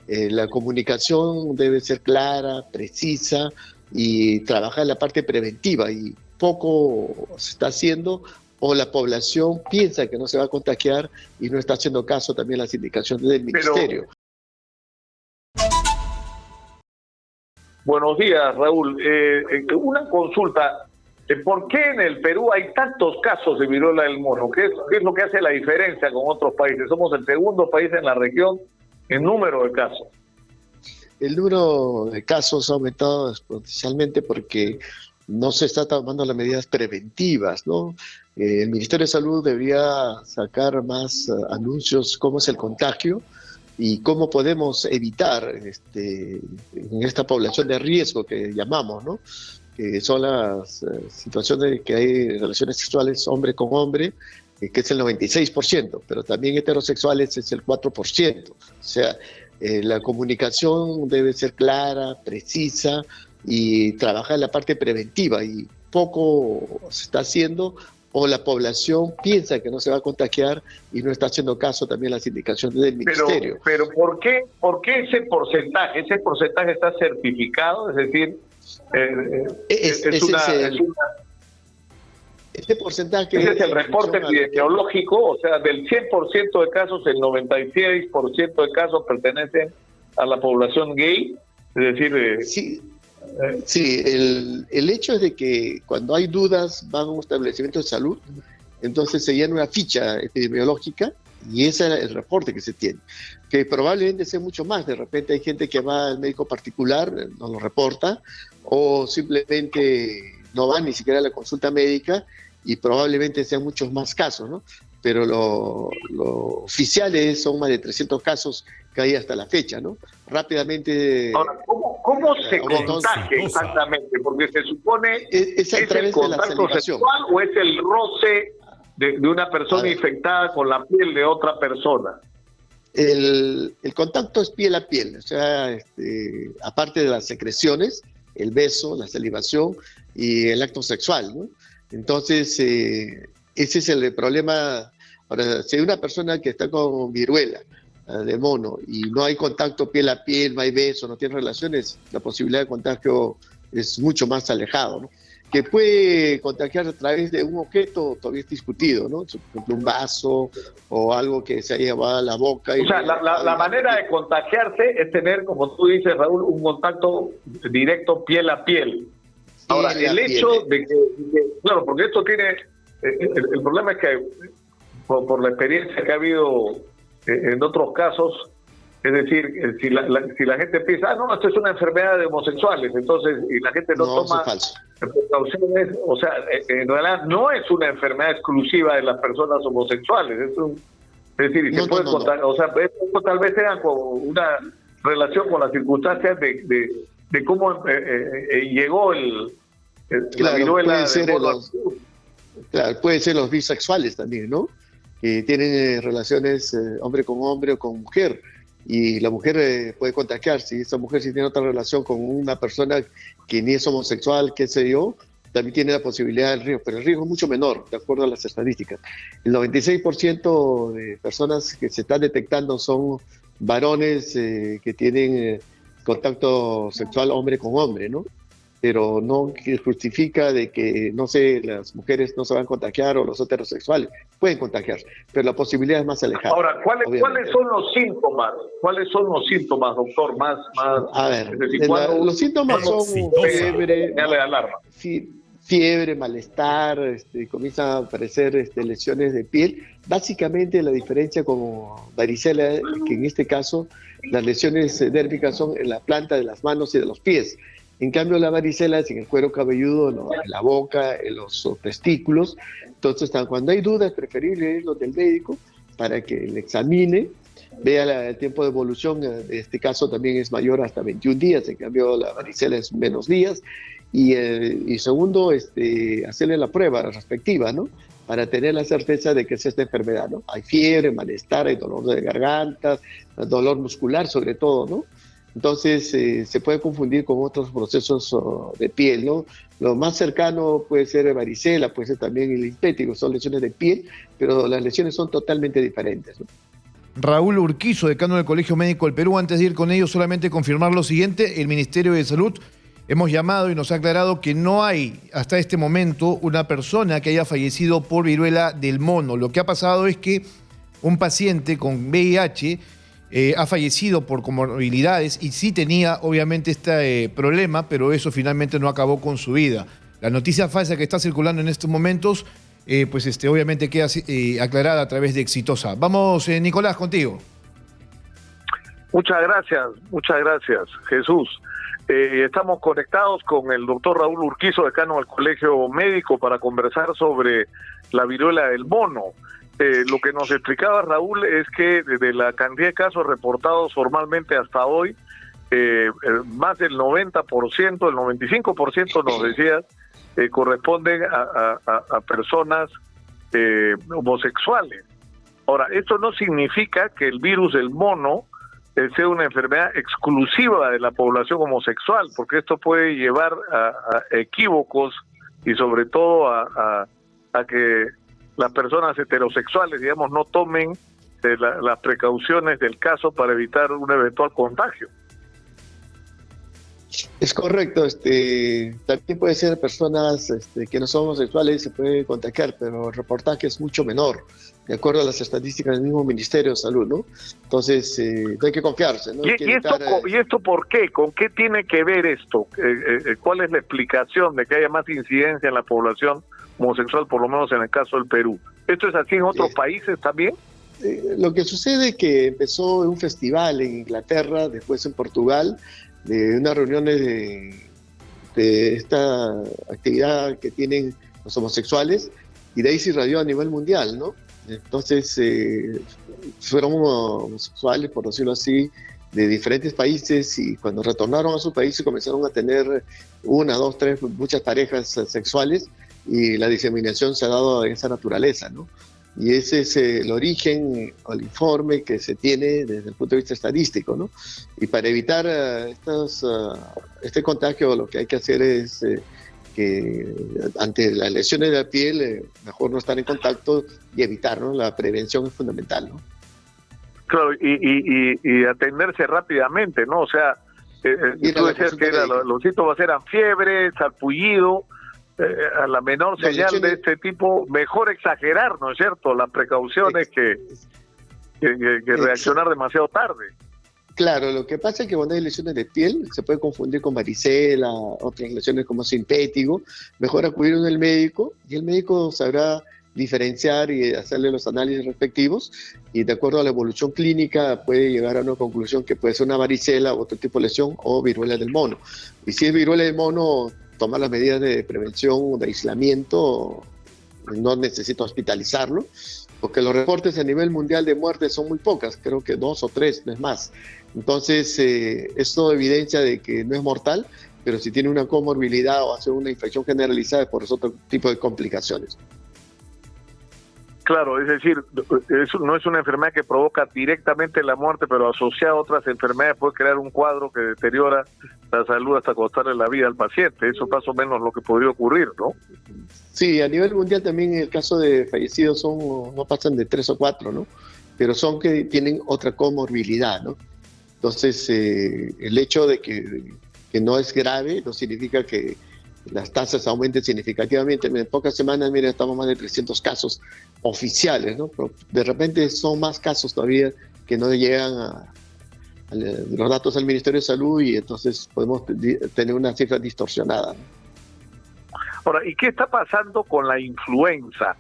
La comunicación debe ser clara, precisa y trabajar en la parte preventiva, y poco se está haciendo, o la población piensa que no se va a contagiar y no está haciendo caso también a las indicaciones del ministerio. Buenos días, Raúl. Una consulta. ¿Por qué en el Perú hay tantos casos de viruela del mono? ¿Qué es lo que hace la diferencia con otros países? Somos el segundo país en la región en número de casos. El número de casos ha aumentado exponencialmente porque no se está tomando las medidas preventivas, ¿no? El Ministerio de Salud debería sacar más anuncios cómo es el contagio y cómo podemos evitar en esta población de riesgo que llamamos, ¿no? Que son las situaciones de que hay relaciones sexuales hombre con hombre, que es el 96%, pero también heterosexuales es el 4%. O sea, la comunicación debe ser clara, precisa y trabajar en la parte preventiva, y poco se está haciendo, o la población piensa que no se va a contagiar y no está haciendo caso también a las indicaciones del ministerio. Pero ¿por qué ese porcentaje? ¿Ese porcentaje está certificado? Es decir, este porcentaje ese es el reporte epidemiológico, o sea, del 100% de casos, el 96% de casos pertenecen a la población gay, es decir... Sí, el hecho es de que cuando hay dudas van a un establecimiento de salud, entonces se llena una ficha epidemiológica y ese es el reporte que se tiene, que probablemente sea mucho más. De repente hay gente que va al médico particular, no lo reporta, o simplemente no va ni siquiera a la consulta médica, y probablemente sean muchos más casos, ¿no? Pero lo oficiales son más de 300 casos que hay hasta la fecha, ¿no? Rápidamente... Ahora, ¿cómo se contagia exactamente? Porque se supone es a través el de la contacto salivación, sexual o es el roce de una persona infectada con la piel de otra persona. El contacto es piel a piel, o sea, aparte de las secreciones, el beso, la salivación y el acto sexual, ¿no? Entonces, ese es el problema. Ahora, si hay una persona que está con viruela de mono y no hay contacto piel a piel, no hay beso, no tiene relaciones, la posibilidad de contagio es mucho más alejado, ¿no? Que puede contagiar a través de un objeto todavía es discutido, ¿no? Por ejemplo, un vaso o algo que se haya llevado a la boca. O sea, la manera de contagiarse es tener, como tú dices, Raúl, un contacto directo piel a piel. Ahora, el hecho de que, claro, porque esto tiene, el problema es que por la experiencia que ha habido en otros casos, es decir, si la gente piensa, no, esto es una enfermedad de homosexuales, entonces, y la gente no toma precauciones, o sea, en realidad no es una enfermedad exclusiva de las personas homosexuales, es decir, y se puede contar, o sea, esto tal vez tenga una relación con las circunstancias de cómo llegó la viruela. Puede ser los bisexuales también, ¿no? Que tienen relaciones hombre con hombre o con mujer, y la mujer puede contagiarse, y esa mujer, si tiene otra relación con una persona que ni es homosexual, qué sé yo, también tiene la posibilidad del riesgo, pero el riesgo es mucho menor, de acuerdo a las estadísticas. El 96% de personas que se están detectando son varones que tienen contacto sexual hombre con hombre, ¿no? Pero no justifica de que, no sé, las mujeres no se van a contagiar o los heterosexuales pueden contagiarse, pero la posibilidad es más alejada. Ahora, ¿cuáles son los síntomas? ¿Cuáles son los síntomas, doctor? A ver, los síntomas son fiebre, malestar, comienzan a aparecer lesiones de piel. Básicamente la diferencia con varicela, que en este caso las lesiones dérmicas son en la planta de las manos y de los pies. En cambio, la varicela es en el cuero cabelludo, en la boca, en los testículos. Entonces, cuando hay dudas, es preferible ir del médico para que le examine, vea el tiempo de evolución. En este caso también es mayor hasta 21 días, en cambio la varicela es menos días. Y segundo, hacerle la prueba respectiva, ¿no? Para tener la certeza de que es esta enfermedad, ¿no? Hay fiebre, malestar, hay dolor de garganta, dolor muscular sobre todo, ¿no? Entonces se puede confundir con otros procesos de piel, ¿no? Lo más cercano puede ser varicela, puede ser también el linfético, son lesiones de piel, pero las lesiones son totalmente diferentes, ¿no? Raúl Urquizo, decano del Colegio Médico del Perú. Antes de ir con ello, solamente confirmar lo siguiente: el Ministerio de Salud hemos llamado y nos ha aclarado que no hay hasta este momento una persona que haya fallecido por viruela del mono. Lo que ha pasado es que un paciente con VIH ha fallecido por comorbilidades y sí tenía obviamente este problema, pero eso finalmente no acabó con su vida. La noticia falsa que está circulando en estos momentos, obviamente queda aclarada a través de Exitosa. Vamos, Nicolás, contigo. Muchas gracias, Jesús. Estamos conectados con el doctor Raúl Urquizo, decano del Colegio Médico, para conversar sobre la viruela del mono. Lo que nos explicaba Raúl es que de la cantidad de casos reportados formalmente hasta hoy, más del 90%, el 95% nos decías, corresponden a personas homosexuales. Ahora, esto no significa que el virus del mono sea una enfermedad exclusiva de la población homosexual, porque esto puede llevar a equívocos y sobre todo a que las personas heterosexuales, digamos, no tomen las precauciones del caso para evitar un eventual contagio. Es correcto, también puede ser personas que no son homosexuales, se puede contagiar, pero el reportaje es mucho menor, de acuerdo a las estadísticas del mismo Ministerio de Salud, ¿no? Entonces, no hay que confiarse, ¿no? ¿Y esto por qué? ¿Con qué tiene que ver esto? ¿Cuál es la explicación de que haya más incidencia en la población homosexual, por lo menos en el caso del Perú? ¿Esto es así en otros países también? Lo que sucede es que empezó un festival en Inglaterra, después en Portugal, de unas reuniones de esta actividad que tienen los homosexuales, y de ahí se irradió a nivel mundial, ¿no? Entonces, fueron homosexuales, por decirlo así, de diferentes países, y cuando retornaron a su país comenzaron a tener una, dos, tres, muchas parejas sexuales, y la diseminación se ha dado de esa naturaleza, ¿no? Y ese es el origen o el informe que se tiene desde el punto de vista estadístico, ¿no? Y para evitar este contagio, lo que hay que hacer es que ante las lesiones de la piel, mejor no estar en contacto y evitar, ¿no? La prevención es fundamental, ¿no? Claro, y atenderse rápidamente, ¿no? O sea, tú decías que los síntomas eran fiebre, sarpullido. A la menor señal de este tipo, mejor exagerar, ¿no es cierto? Las precauciones que reaccionar demasiado tarde. Claro, lo que pasa es que cuando hay lesiones de piel se puede confundir con varicela, otras lesiones como sintético. Mejor acudir al médico y el médico sabrá diferenciar y hacerle los análisis respectivos, y de acuerdo a la evolución clínica puede llegar a una conclusión que puede ser una varicela, otro tipo de lesión, o viruela del mono. Y si es viruela del mono, tomar las medidas de prevención, de aislamiento, no necesita hospitalizarlo, porque los reportes a nivel mundial de muertes son muy pocas, creo que 2 o 3, no es más. Entonces, esto evidencia de que no es mortal, pero si tiene una comorbilidad o hace una infección generalizada, por eso otro tipo de complicaciones. Claro, es decir, no es una enfermedad que provoca directamente la muerte, pero asociada a otras enfermedades puede crear un cuadro que deteriora la salud hasta costarle la vida al paciente. Eso es más o menos lo que podría ocurrir, ¿no? Sí, a nivel mundial también el caso de fallecidos no pasan de 3 o 4, ¿no? Pero son que tienen otra comorbilidad, ¿no? Entonces, el hecho de que no es grave no significa que las tasas aumenten significativamente. En pocas semanas, mira, estamos más de 300 casos oficiales, ¿no? Pero de repente son más casos todavía que no llegan a los datos del Ministerio de Salud, y entonces podemos tener una cifra distorsionada, ¿no? Ahora, ¿y qué está pasando con la influenza?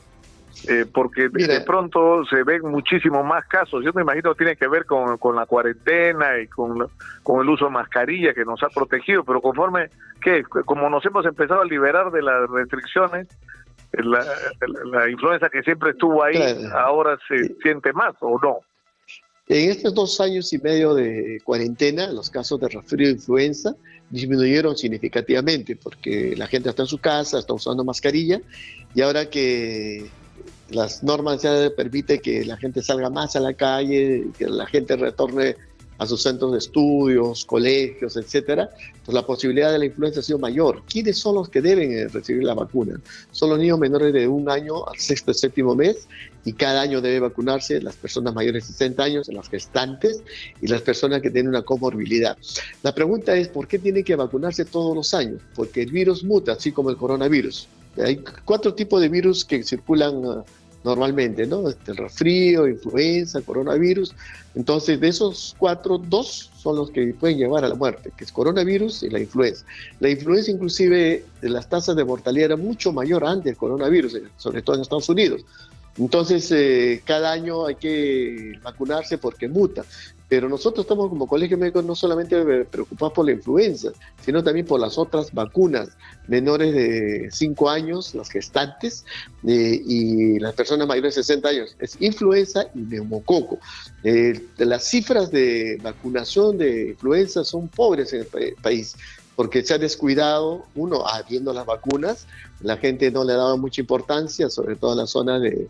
Porque de pronto se ven muchísimos más casos. Yo me imagino que tiene que ver con la cuarentena y con el uso de mascarilla que nos ha protegido, pero conforme como nos hemos empezado a liberar de las restricciones, la influenza que siempre estuvo ahí, claro, ahora se siente más, ¿o no? En estos 2 años y medio de cuarentena, los casos de resfrío e influenza disminuyeron significativamente, porque la gente está en su casa, está usando mascarilla, y ahora que las normas ya permiten que la gente salga más a la calle, que la gente retorne a sus centros de estudios, colegios, etcétera, pues la posibilidad de la influenza ha sido mayor. ¿Quiénes son los que deben recibir la vacuna? Son los niños menores de 1 año al 6º y 7º mes, y cada año debe vacunarse las personas mayores de 60 años, las gestantes y las personas que tienen una comorbilidad. La pregunta es, ¿por qué tienen que vacunarse todos los años? Porque el virus muta, así como el coronavirus. Hay 4 tipos de virus que circulan normalmente, ¿no? El resfrío, influenza, coronavirus. Entonces, de esos 4, 2 son los que pueden llevar a la muerte, que es coronavirus y la influenza. La influenza, inclusive, las tasas de mortalidad eran mucho mayor antes del coronavirus, sobre todo en Estados Unidos. Entonces, cada año hay que vacunarse porque muta. Pero nosotros estamos como colegio médico no solamente preocupados por la influenza, sino también por las otras vacunas, menores de 5 años, las gestantes, y las personas mayores de 60 años. Es influenza y neumococo. Las cifras de vacunación de influenza son pobres en el país, porque se ha descuidado, habiendo las vacunas, la gente no le daba mucha importancia, sobre todo en la zona de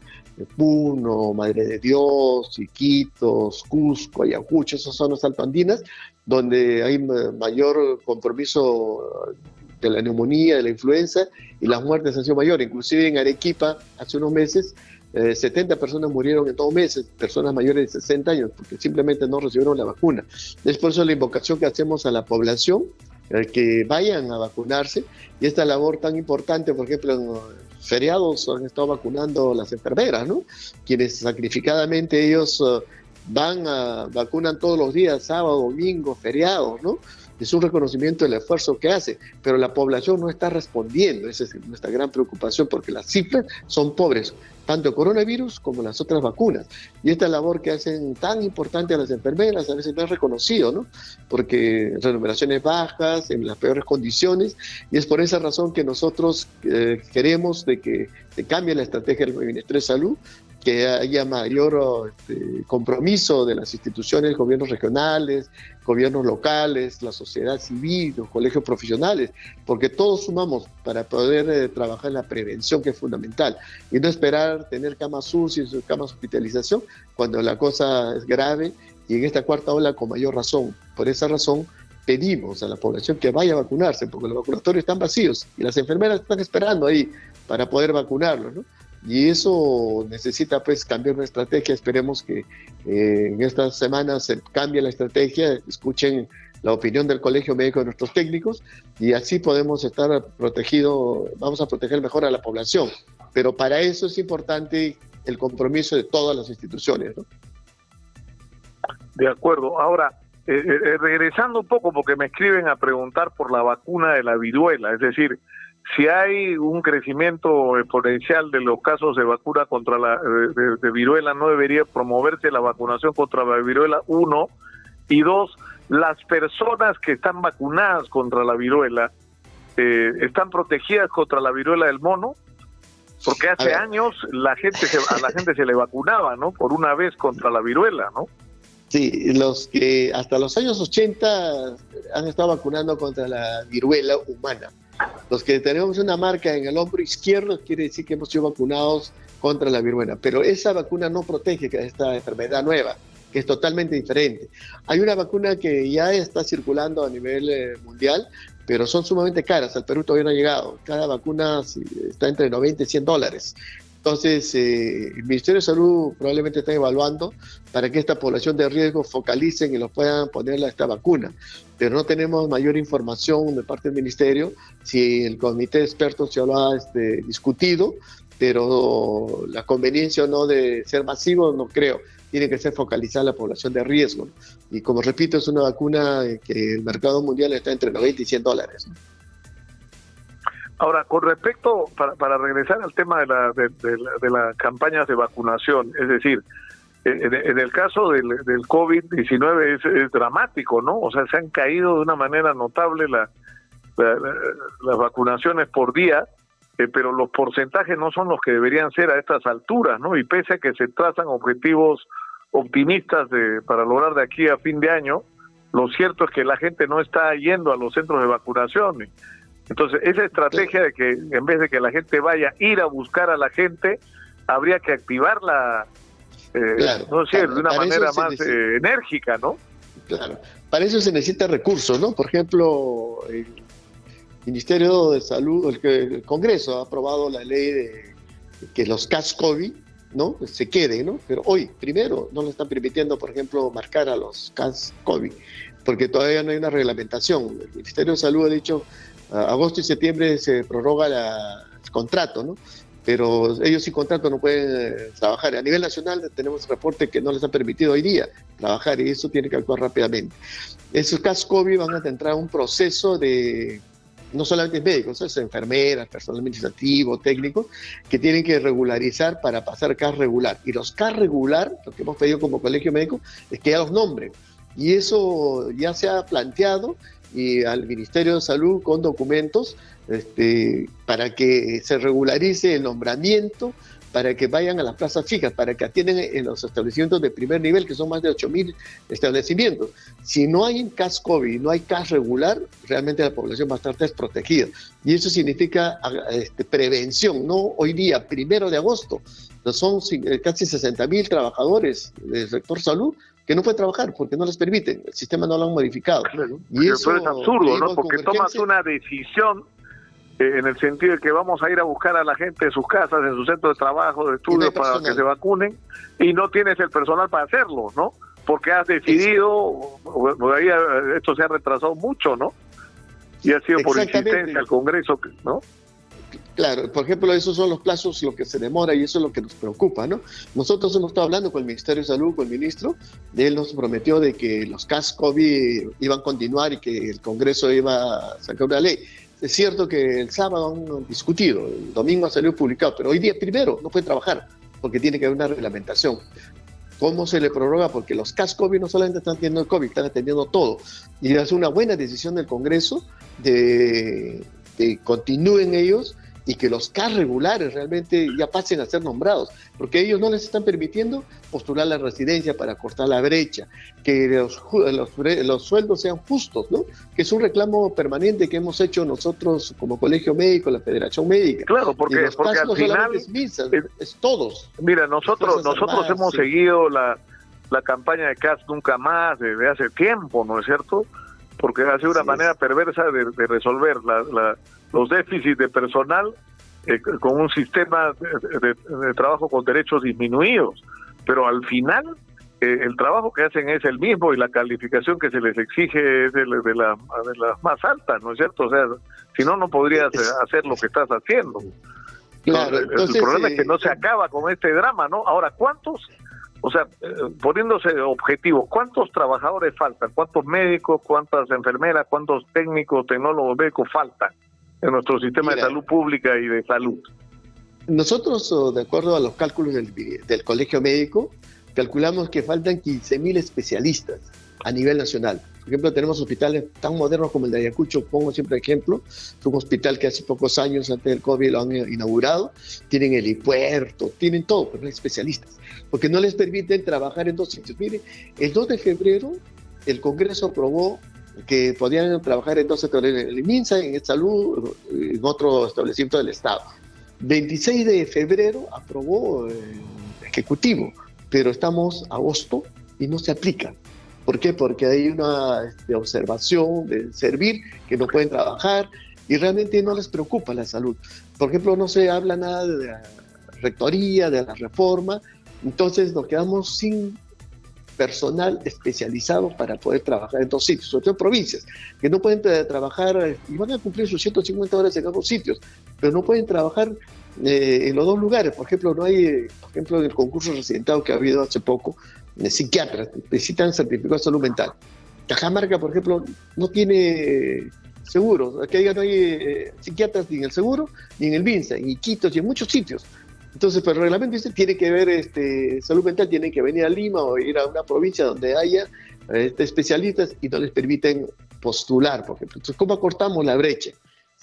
Puno, Madre de Dios, Iquitos, Cusco, Ayacucho, esas zonas altoandinas, donde hay mayor compromiso de la neumonía, de la influenza, y las muertes han sido mayores. Inclusive en Arequipa, hace unos meses, 70 personas murieron en 2 meses, personas mayores de 60 años, porque simplemente no recibieron la vacuna. Es por eso la invocación que hacemos a la población, que vayan a vacunarse, y esta labor tan importante, por ejemplo, en feriados han estado vacunando las enfermeras, ¿no? Quienes sacrificadamente ellos vacunan todos los días, sábado, domingo, feriados, ¿no? Es un reconocimiento del esfuerzo que hace, pero la población no está respondiendo. Esa es nuestra gran preocupación, porque las cifras son pobres, tanto el coronavirus como las otras vacunas. Y esta labor que hacen tan importante a las enfermeras a veces no es reconocido, ¿no? Porque remuneraciones bajas, en las peores condiciones, y es por esa razón que nosotros queremos de que se cambie la estrategia del Ministerio de Salud, que haya mayor compromiso de las instituciones, gobiernos regionales, gobiernos locales, la sociedad civil, los colegios profesionales, porque todos sumamos para poder trabajar en la prevención, que es fundamental, y no esperar tener camas UCI, camas de hospitalización, cuando la cosa es grave, y en esta 4ª ola con mayor razón. Por esa razón pedimos a la población que vaya a vacunarse, porque los vacunatorios están vacíos, y las enfermeras están esperando ahí para poder vacunarlos, ¿no? Y eso necesita pues cambiar una estrategia. Esperemos que en estas semanas se cambie la estrategia, escuchen la opinión del Colegio Médico de nuestros técnicos, y así podemos estar protegidos, vamos a proteger mejor a la población. Pero para eso es importante el compromiso de todas las instituciones, ¿no? De acuerdo. Ahora, regresando un poco, porque me escriben a preguntar por la vacuna de la viruela, es decir, si hay un crecimiento exponencial de los casos de vacuna contra de viruela, ¿no debería promoverse la vacunación contra la viruela? 1, y 2, las personas que están vacunadas contra la viruela, ¿están protegidas contra la viruela del mono? Porque hace años a la gente se le vacunaba, ¿no? Por una vez contra la viruela, ¿no? Sí, los que hasta los años 80 han estado vacunando contra la viruela humana. Los que tenemos una marca en el hombro izquierdo quiere decir que hemos sido vacunados contra la viruela, pero esa vacuna no protege a esta enfermedad nueva, que es totalmente diferente. Hay una vacuna que ya está circulando a nivel mundial, pero son sumamente caras. Al Perú todavía no ha llegado. Cada vacuna está entre $90 y $100. Entonces, el Ministerio de Salud probablemente está evaluando para que esta población de riesgo focalicen y los puedan poner esta vacuna. Pero no tenemos mayor información de parte del Ministerio. Si el comité de expertos ya lo ha discutido, pero la conveniencia o no de ser masivo, no creo. Tiene que ser focalizada la población de riesgo. Y como repito, es una vacuna que el mercado mundial está entre $90 y $100, ¿no? Ahora, con respecto, para regresar al tema de las campañas de vacunación, es decir, en el caso del COVID-19 es dramático, ¿no? O sea, se han caído de una manera notable las vacunaciones por día, pero los porcentajes no son los que deberían ser a estas alturas, ¿no? Y pese a que se trazan objetivos optimistas para lograr de aquí a fin de año, lo cierto es que la gente no está yendo a los centros de vacunación. Entonces, esa estrategia de que en vez de que la gente vaya a ir a buscar a la gente, habría que activarla, claro, no sé, de una manera más enérgica, ¿no? Claro, para eso se necesita recursos, ¿no? Por ejemplo, el Ministerio de Salud, el Congreso ha aprobado la ley de que los CAS COVID, ¿no? Se queden, ¿no? Pero hoy, primero, no le están permitiendo, por ejemplo, marcar a los CAS COVID, porque todavía no hay una reglamentación. El Ministerio de Salud ha dicho, agosto y septiembre se prorroga el contrato, ¿no? Pero ellos sin contrato no pueden trabajar. A nivel nacional tenemos reporte que no les han permitido hoy día trabajar y eso tiene que actuar rápidamente. Esos casos COVID van a entrar a un proceso de, no solamente médicos, es enfermeras, personal administrativo, técnico, que tienen que regularizar para pasar CAS regular. Y los CAS regular, lo que hemos pedido como colegio médico, es que ya los nombren. Y eso ya se ha planteado y al Ministerio de Salud con documentos para que se regularice el nombramiento, para que vayan a las plazas fijas, para que atiendan en los establecimientos de primer nivel, que son más de 8.000 establecimientos. Si no hay CAS COVID, no hay CAS regular, realmente la población va a estar desprotegida. Y eso significa prevención, ¿no? Hoy día, 1 de agosto, son casi 60.000 trabajadores del sector salud que no pueden trabajar porque no les permiten, el sistema no lo han modificado. Claro, y eso es absurdo, ¿no? Porque tomas una decisión en el sentido de que vamos a ir a buscar a la gente de sus casas, en sus centros de trabajo, de estudio, para que se vacunen, y no tienes el personal para hacerlo, ¿no? Porque has decidido, esto se ha retrasado mucho, ¿no? Y ha sido por insistencia al Congreso, ¿no? Claro, por ejemplo, esos son los plazos, lo que se demora y eso es lo que nos preocupa, ¿no? Nosotros hemos estado hablando con el Ministerio de Salud, con el ministro, él nos prometió de que los CAS COVID iban a continuar y que el Congreso iba a sacar una ley. Es cierto que el sábado han discutido, el domingo ha salido publicado, pero hoy día primero no puede trabajar porque tiene que haber una reglamentación. ¿Cómo se le prorroga? Porque los CAS COVID no solamente están atendiendo el COVID, están atendiendo todo. Y es una buena decisión del Congreso de continúen ellos y que los CAS regulares realmente ya pasen a ser nombrados, porque ellos no les están permitiendo postular la residencia para cortar la brecha, que los sueldos sean justos, ¿no? Que es un reclamo permanente que hemos hecho nosotros como Colegio Médico, la Federación Médica. Claro, porque al no final es MINSA, es todos. Mira, nosotros hemos seguido la campaña de CAS Nunca Más desde hace tiempo, ¿no es cierto? Porque ha sido una manera perversa de resolver los déficits de personal con un sistema de trabajo con derechos disminuidos. Pero al final el trabajo que hacen es el mismo y la calificación que se les exige es de las más altas, ¿no es cierto? O sea, si no, no podrías hacer lo que estás haciendo. Claro, entonces, el problema es que no se acaba con este drama, ¿no? Ahora, ¿cuántos? O sea, poniéndose objetivos, ¿cuántos trabajadores faltan? ¿Cuántos médicos, cuántas enfermeras, cuántos técnicos, tecnólogos médicos faltan en nuestro sistema de salud pública y de salud? Nosotros, de acuerdo a los cálculos del Colegio Médico, calculamos que faltan 15.000 especialistas a nivel nacional. Por ejemplo, tenemos hospitales tan modernos como el de Ayacucho, pongo siempre ejemplo, es un hospital que hace pocos años antes del COVID lo han inaugurado, tienen helipuerto, tienen todo, pero no hay especialistas, porque no les permiten trabajar en dos sitios. Mire, el 2 de febrero el Congreso aprobó que podían trabajar en dos sectores, en el MINSA, en salud, en otro establecimiento del Estado. 26 de febrero aprobó el Ejecutivo, pero estamos a agosto y no se aplica. ¿Por qué? Porque hay una observación de servir, que no pueden trabajar y realmente no les preocupa la salud. Por ejemplo, no se habla nada de la rectoría, de la reforma, entonces nos quedamos sin personal especializado para poder trabajar en dos sitios, sobre todo en provincias, que no pueden trabajar y van a cumplir sus 150 horas en ambos sitios, pero no pueden trabajar en los dos lugares. Por ejemplo, no hay, por ejemplo, en el concurso residentado que ha habido hace poco, psiquiatras necesitan certificado de salud mental. Cajamarca, por ejemplo, no tiene seguro, aquí no hay psiquiatras ni en el seguro ni en el MINSA, en Iquitos y en muchos sitios. Entonces, pero el reglamento dice tiene que ver salud mental, tienen que venir a Lima o ir a una provincia donde haya especialistas y no les permiten postular, por ejemplo. Entonces, ¿cómo acortamos la brecha?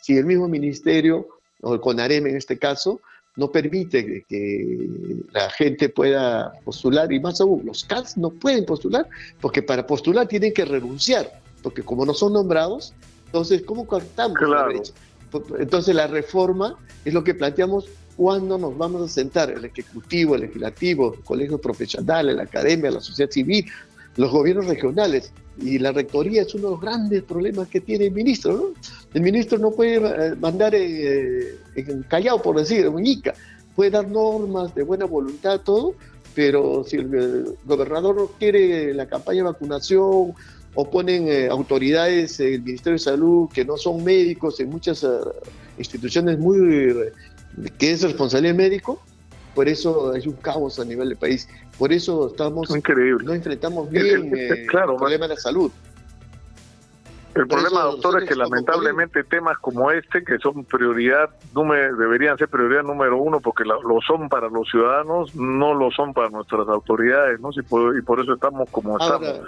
Si el mismo ministerio, o el CONAREM en este caso, no permite que la gente pueda postular, y más aún, los CAS no pueden postular, porque para postular tienen que renunciar, porque como no son nombrados, entonces, ¿cómo cortamos la brecha? Entonces, la reforma es lo que planteamos. ¿Cuándo nos vamos a sentar? El Ejecutivo, el Legislativo, el Colegio Profesional, la Academia, la sociedad civil, los gobiernos regionales, Y la rectoría es uno de los grandes problemas que tiene el ministro, ¿no? El ministro no puede mandar en Callao, por decir, en Ica, puede dar normas de buena voluntad, todo, pero si el gobernador no quiere la campaña de vacunación o ponen autoridades en el Ministerio de Salud que no son médicos en muchas instituciones que es responsabilidad del médico, por eso hay un caos a nivel del país. Por eso no enfrentamos bien claro, el problema de la salud. El problema, doctor, es que lamentablemente temas como este, que son deberían ser prioridad número uno, porque lo son para los ciudadanos, no lo son para nuestras autoridades, ¿no? Y por eso estamos como estamos.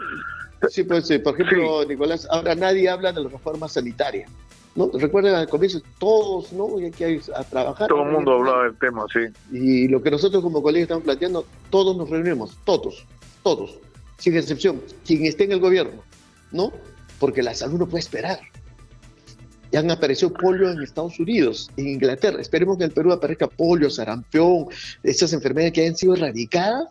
Sí, pues, por ejemplo, sí. Nicolás, ahora nadie habla de la reforma sanitaria, ¿no? Recuerden al comienzo, todos, ¿no? Hay que ir a trabajar. Todo el mundo hablaba del tema, sí. Y lo que nosotros como colegios estamos planteando, todos nos reunimos, todos, sin excepción, quien esté en el gobierno, ¿no? Porque la salud no puede esperar. Ya han aparecido polio en Estados Unidos, en Inglaterra. Esperemos que en el Perú aparezca polio, sarampión, esas enfermedades que hayan sido erradicadas.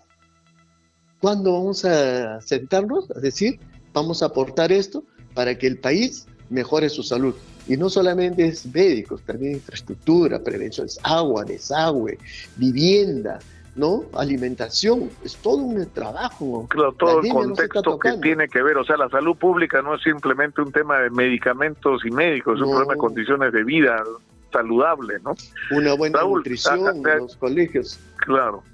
¿Cuándo vamos a sentarnos a decir, vamos a aportar esto para que el país mejore su salud? Y no solamente es médicos, también infraestructura, prevención, agua, desagüe, vivienda, ¿no? Alimentación, es todo un trabajo. Claro, todo el contexto que tiene que ver, o sea, la salud pública no es simplemente un tema de medicamentos y médicos, es un problema de condiciones de vida saludable, ¿no? Una buena nutrición en los colegios. Claro.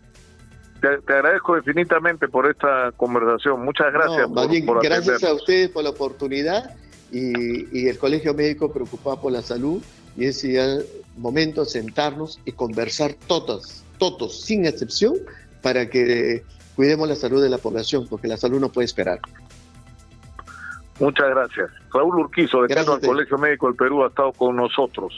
Te agradezco infinitamente por esta conversación. Muchas gracias por gracias a ustedes por la oportunidad y el Colegio Médico preocupado por la salud, y es ya el momento de sentarnos y conversar todos, sin excepción, para que cuidemos la salud de la población, porque la salud no puede esperar. Muchas gracias. Raúl Urquizo, decano del Colegio Médico del Perú, ha estado con nosotros.